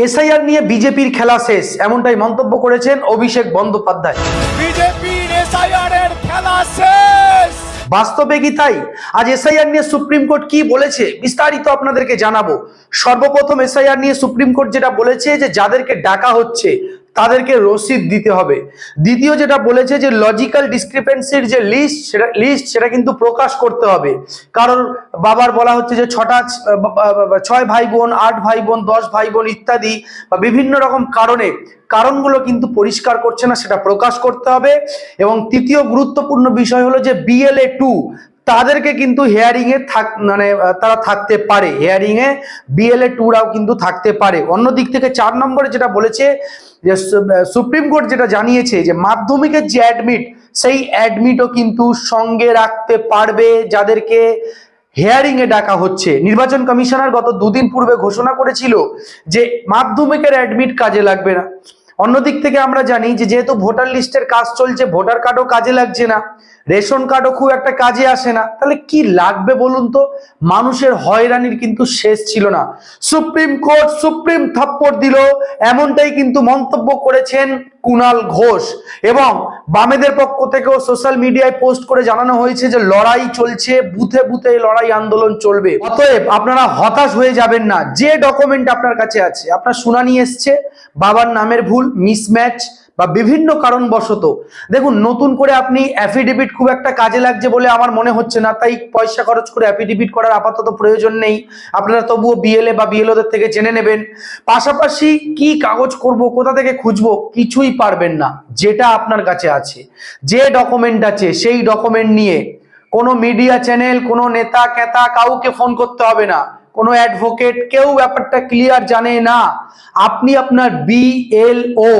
SIR নিয়ে বিজেপির খেলা শেষ, এমনটাই মন্তব্য করেছেন অভিষেক বন্দ্যোপাধ্যায়। বিজেপির এসআইআর এর খেলা শেষ। বাস্তবে কি তাই? আজ এসআইআর নিয়ে সুপ্রিম কোর্ট কি বলেছে বিস্তারিত আপনাদেরকে জানাবো। সর্বপ্রথম এসআইআর নিয়ে সুপ্রিম কোর্ট যেটা বলেছে যে যাদেরকে ডাকা হচ্ছে তাদেরকে রসিদ দিতে হবে। দ্বিতীয় যেটা বলেছে যে লজিক্যাল ডিসক্রিপেন্সির যে লিস্ট সেটা কিন্তু প্রকাশ করতে হবে। কারণ বাবার বলা হচ্ছে যে 6 ভাই বোন, 8 ভাই বোন, 10 ভাই বোন ইত্যাদি বা বিভিন্ন রকম কারণগুলো কিন্তু পরিষ্কার করছে না, সেটা প্রকাশ করতে হবে। এবং তৃতীয় গুরুত্বপূর্ণ বিষয় হলো যে BLA 2 তাদেরকে কিন্তু হিয়ারিং এ তারা থাকতে পারে, হিয়ারিং এ BLA 2রাও কিন্তু থাকতে পারে। অন্যদিক থেকে 4 নম্বরে যেটা বলেছে যে সুপ্রিম কোর্ট যেটা জানিয়েছে যে মাধ্যমিকের যে অ্যাডমিট, সেই অ্যাডমিটও কিন্তু সঙ্গে রাখতে পারবে যাদেরকে হিয়ারিং এ ডাকা হচ্ছে। নির্বাচন কমিশনার গত 2 দিন পূর্বে ঘোষণা করেছিল যে মাধ্যমিকের অ্যাডমিট কাজে লাগবে না। অন্যদিক থেকে আমরা জানি যে যেহেতু ভোটার লিস্টের কাজ চলছে, ভোটার কার্ডও কাজে লাগছে না, রেশন কার্ডও খুব একটা কাজে আসে না, তাহলে কি লাগবে বলুন তো? মানুষের হয়রানির কিন্তু শেষ ছিল না। সুপ্রিম কোর্ট সুপ্রিম থাপ্পড় দিল, এমনটাই কিন্তু মন্তব্য করেছেন কুণাল ঘোষ। এবং বামেদের পক্ষ থেকেও সোশ্যাল মিডিয়ায় পোস্ট করে জানানো হয়েছে যে লড়াই চলছে, বুথে বুথে লড়াই আন্দোলন চলবে। অতএব আপনারা হতাশ হয়ে যাবেন না। যে ডকুমেন্ট আপনার কাছে আছে, আপনার শুনানি এসছে, বাবার নামের ভুল, মিসম্যাচ বা বিভিন্ন কারণবশত, দেখুন নতুন করে আপনি অ্যাফিডেভিট খুব একটা কাজে লাগছে বলে আমার মনে হচ্ছে না, তাই পয়সা খরচ করে অ্যাফিডেভিট করার আপাতত প্রয়োজন নেই। আপনারা তবুও BLA বা BLOদের থেকে জেনে নেবেন। পাশাপাশি কি কাগজ করব, কোথা থেকে খুঁজবো, কিছুই পারবেন না। যেটা আপনার কাছে আছে, যে ডকুমেন্ট আছে, সেই ডকুমেন্ট নিয়ে কোনো মিডিয়া চ্যানেল, কোনো নেতা কেতা কাউকে ফোন করতে হবে না, কোনো অ্যাডভোকেট, কেউ ব্যাপারটা ক্লিয়ার জানে না। আপনি আপনার BLO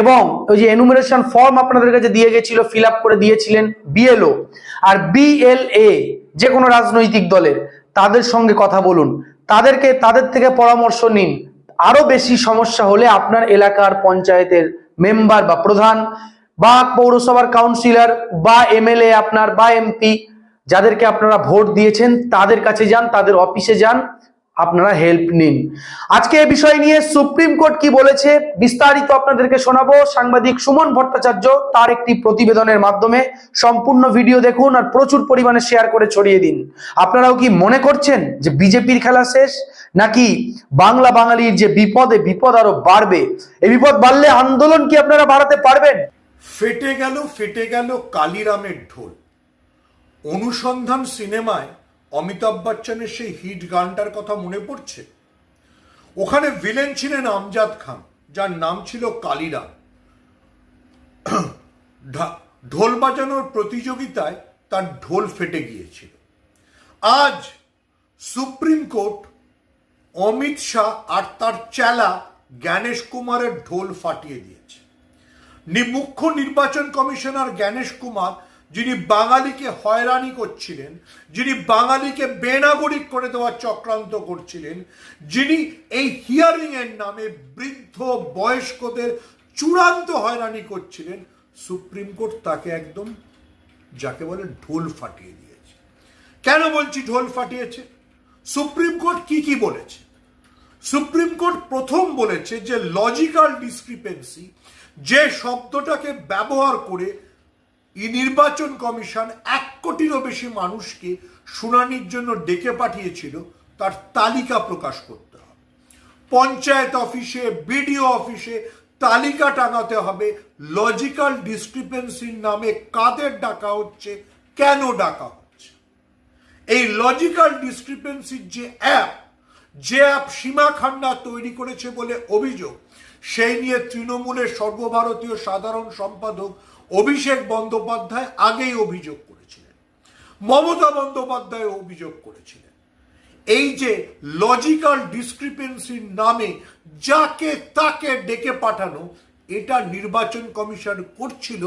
এবং ওই যে এনুমারেশন ফর্ম আপনাদের কাছে দিয়ে গেছিল, ফিল আপ করে দিয়েছিলেন BLO আর BLA, যে কোনো রাজনৈতিক দলের, তাদের সঙ্গে কথা বলুন, তাদের থেকে পরামর্শ নিন। আরো বেশি সমস্যা হলে আপনার এলাকার পঞ্চায়েতের মেম্বার বা প্রধান বা পৌরসভার কাউন্সিলর বা MLA আপনার বা MP, যাদেরকে আপনারা ভোট দিয়েছেন, তাদের কাছে যান, তাদের অফিসে যান, আপনারা হেল্প নিন। আজকে এই বিষয় নিয়ে সুপ্রিম কোর্ট কি বলেছে বিস্তারিত আপনাদেরকে শোনাবো সাংবাদিক সুমন ভট্টাচার্য তার একটি প্রতিবেদনের মাধ্যমে। সম্পূর্ণ ভিডিও দেখুন আর প্রচুর পরিমাণে শেয়ার করে ছড়িয়ে দিন। আপনারাও কি মনে করছেন যে বিজেপির খেলা শেষ, নাকি বাঙালির যে বিপদ আরো বাড়বে? এই বিপদ বাড়লে আন্দোলন কি আপনারা বাড়াতে পারবেন? ফেটে গেল কালিরামের ঢোল। অনুসন্ধান সিনেমায় অমিতাভ বচ্চনের সেই হিট গানটার কথা মনে পড়ছে? ওখানে ভিলেন ছিলেন আমজাদ খান, যার নাম ছিল কালিরাম। ঢোল বাজানোর প্রতিযোগিতায় তার ঢোল ফেটে গিয়েছিল। আজ সুপ্রিম কোর্ট অমিত শাহ আর তার চেলা জ্ঞানেশ কুমারের ঢোল ফাটিয়ে দিয়েছে। মুখ্য নির্বাচন কমিশনার জ্ঞানেশ কুমার, যিনি বাঙালিকে হয়রানি করছিলেন, যিনি বাঙালিকে বেনাগরিক করে দেওয়ার চক্রান্ত করছিলেন, যিনি এই হিয়ারিং এর নামে বৃদ্ধ বয়স্কদের চূড়ান্ত হয়রানি করছিলেন, সুপ্রিম কোর্ট তাকে একদম যাকে বলে ঢোল ফাটিয়ে দিয়েছে। কেন বলছি ঢোল ফাটিয়েছে? সুপ্রিম কোর্ট কি বলেছে? সুপ্রিম কোর্ট প্রথম বলেছে যে লজিক্যাল ডিসক্রিপেন্সি, যে শব্দটাকে ব্যবহার করে নির্বাচন কমিশন 1 কোটিরও বেশি মানুষকে শুনানির জন্য ডেকে পাঠিয়েছিল, তার তালিকা প্রকাশ করতে হবে। পঞ্চায়েত অফিসে, BDO অফিসে তালিকা টাঙাতে হবে লজিক্যাল ডিসক্রিপেন্সির নামে কাদের ডাকা হচ্ছে, কেন ডাকা হচ্ছে। এই লজিক্যাল ডিসক্রিপেন্সির যে অ্যাপ সীমা খান্না তৈরি করেছে বলে অভিযোগ, সেই নিয়ে তৃণমূলের সর্বভারতীয় সাধারণ সম্পাদক অভিষেক বন্দ্যোপাধ্যায় আগেই অভিযোগ করেছিলেন, মমতা বন্দ্যোপাধ্যায় অভিযোগ করেছিলেন। এই যে লজিক্যাল ডিসক্রিপেন্সির নামে যাকে তাকে ডেকে পাঠানো, এটা নির্বাচন কমিশন করছিল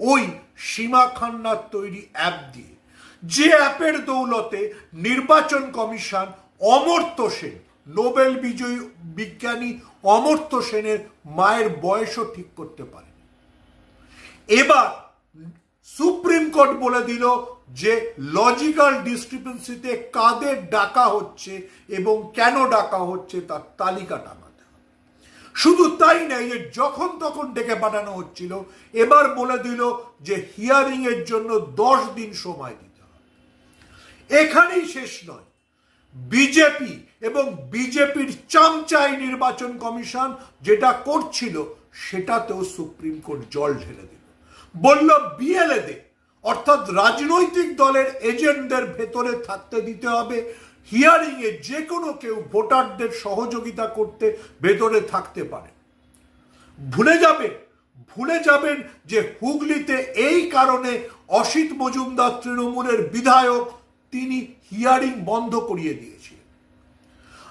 ওই সীমা খান্নার তৈরি অ্যাপ দিয়ে, যে অ্যাপের দৌলতে নির্বাচন কমিশন অমর্ত্য সেন, নোবেল বিজয়ী বিজ্ঞানী অমর্ত্য সেনের মায়ের বয়সও ঠিক করতে পারে। এবার সুপ্রিম কোর্ট বলে দিল যে লজিক্যাল ডিসক্রিপেন্সিতে কাদের ডাকা হচ্ছে এবং কেন ডাকা হচ্ছে তার তালিকা টাঙাতে হবে। শুধু তাই নেই, যে যখন তখন ডেকে পাঠানো হচ্ছিল, এবার বলে দিল যে হিয়ারিং এর জন্য 10 দিন সময় দিতে হবে। এখানেই শেষ নয়, বিজেপি এবং বিজেপির চামচাই নির্বাচন কমিশন যেটা করছিল সেটাতেও সুপ্রিম কোর্ট জল ঢেলে দিল। বলল বিএলএ অর্থাৎ রাজনৈতিক দলের এজেন্টদের ভেতরে থাকতে দিতে হবে, হিয়ারিং এ যে কোনো কেউ ভোটারদের সহযোগিতা করতে ভেতরে থাকতে পারে। ভুলে যাবেন যে হুগলিতে এই কারণে অসিত মজুমদার তৃণমূলের বিধায়ক তিনি হিয়ারিং বন্ধ করিয়ে দিয়েছিলেন।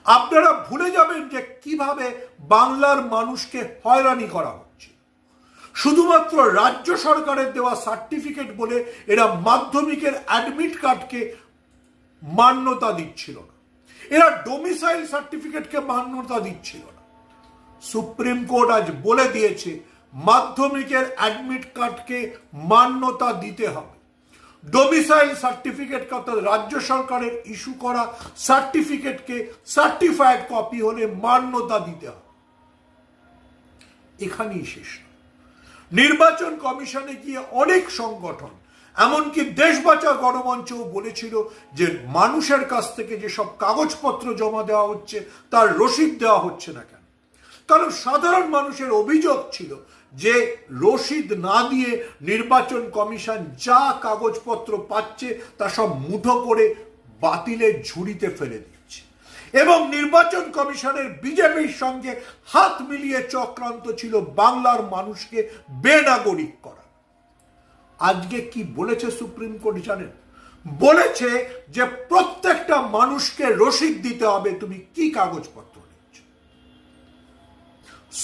আপনারা ভুলে যাবেন যে কিভাবে বাংলার মানুষকে হয়রানি করা হচ্ছে। শুধুমাত্র রাজ্য সরকারের দেওয়া সার্টিফিকেট বলে এরা মাধ্যমিকের অ্যাডমিট কার্ডকে মান্যতা দিচ্ছিল না, এরা ডোমিসাইল সার্টিফিকেটকে মান্যতা দিচ্ছিল না। সুপ্রিম কোর্ট আজ বলে দিয়েছে মাধ্যমিকের অ্যাডমিট কার্ডকে মান্যতা দিতে হবে, ডোমিসাইল সার্টিফিকেট অর্থাৎ রাজ্য সরকারের ইস্যু করা সার্টিফিকেটকে সার্টিফাইড কপি হলে মান্যতা দিতে হবে। এখানেই শেষ। নির্বাচন কমিশনে গিয়ে অনেক সংগঠন, এমনকি দেশ বাঁচাও গণমঞ্চও বলেছিল যে মানুষের কাছ থেকে যেসব কাগজপত্র জমা দেওয়া হচ্ছে তার রসিদ দেওয়া হচ্ছে না কেন। কারণ সাধারণ মানুষের অভিযোগ ছিল যে রসিদ না দিয়ে নির্বাচন কমিশন যা কাগজপত্র পাচ্ছে তা সব মুঠো করে বাতিলের ঝুড়িতে ফেলে দিচ্ছে, এবং নির্বাচন কমিশনের বিজেপির সঙ্গে হাত মিলিয়ে চক্রান্ত ছিল বাংলার মানুষকে বেনাগরিক করা। আজকে কি বলেছে সুপ্রিম কোর্ট জানেন? বলেছে যে প্রত্যেকটা মানুষকে রসিদ দিতে হবে তুমি কি কাগজপত্র নিচ্ছ।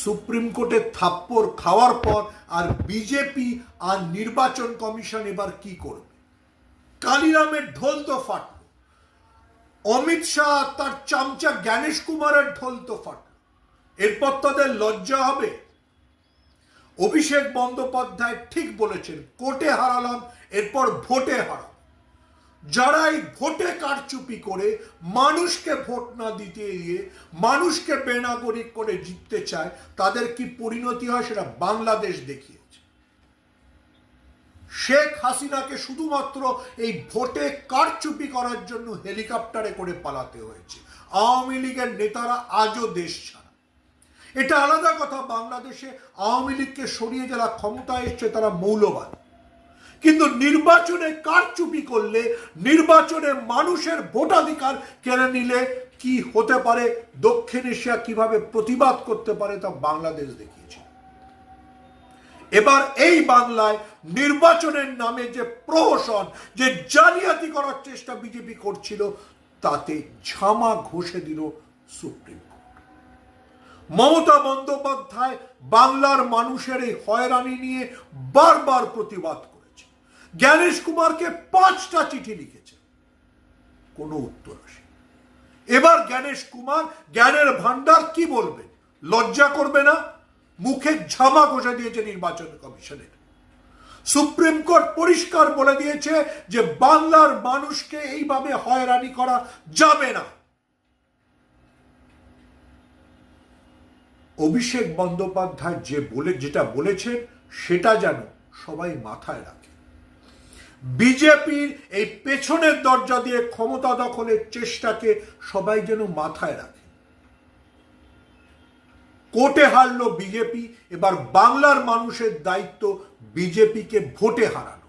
সুপ্রিম কোর্টের থাপ্পড় খাওয়ার পর আর বিজেপি আর নির্বাচন কমিশন এবার কি করবে? কালিরামের ঢোল তো ফাটল, অমিত শাহ তার চামচা জ্ঞানেশ কুমারের ঢোল তো ফাটল, এরপর তাদের লজ্জা হবে? অভিষেক বন্দ্যোপাধ্যায় ঠিক বলেছেন, কোর্টে হারালাম এরপর ভোটে হারালাম। যারা এই ভোটে কারচুপি করে মানুষকে ভোট না দিতে গিয়ে মানুষকে বেনাগরিক করে জিততে চায় তাদের কি পরিণতি হয় সেটা বাংলাদেশ দেখিয়েছে। শেখ হাসিনাকে শুধুমাত্র এই ভোটে কারচুপি করার জন্য হেলিকপ্টারে করে পালাতে হয়েছে। আওয়ামী লীগের নেতারা আজও দেশ ছাড়া। এটা আলাদা কথা, বাংলাদেশে আওয়ামী লীগকে সরিয়ে যারা ক্ষমতায় এসছে তারা মৌলবাদ, কিন্তু নির্বাচনে কারচুপি করলে, নির্বাচনে মানুষের ভোটাধিকার কেড়ে নিলে কি হতে পারে, দক্ষিণ এশিয়া কিভাবে প্রতিবাদ করতে পারে তা বাংলাদেশ দেখিয়েছে। এবার এই বাংলায় নির্বাচনের নামে যে প্রহসন, যে জালিয়াতি করার চেষ্টা বিজেপি করছিল, তাতে ঝামা ঘষে দিল সুপ্রিম কোর্ট। মমতা বন্দ্যোপাধ্যায় বাংলার মানুষের এই হয়রানি নিয়ে বারবার প্রতিবাদ করেছে। জ্ঞানেশ কুমারকে 5টা চিঠি লিখেছে, কোনো উত্তর আসে। এবার জ্ঞানেশ কুমার জ্ঞানের ভান্ডার কি বলবেন? লজ্জা করবে না? মুখে ঝামা ঘষে দিয়েছে নির্বাচন কমিশনের। সুপ্রিম কোর্ট পরিষ্কার বলে দিয়েছে যে বাংলার মানুষকে এইভাবে হয়রানি করা যাবে না। অভিষেক বন্দ্যোপাধ্যায় যেটা বলেছেন সেটা যেন সবাই মাথায় রাখে। বিজেপির এই পেছনের দরজা দিয়ে ক্ষমতা দখলের চেষ্টাকে সবাই যেন মাথায় রাখে। কোর্টে হারলো বিজেপি, এবার বাংলার মানুষের দায়িত্ব বিজেপিকে ভোটে হারানো।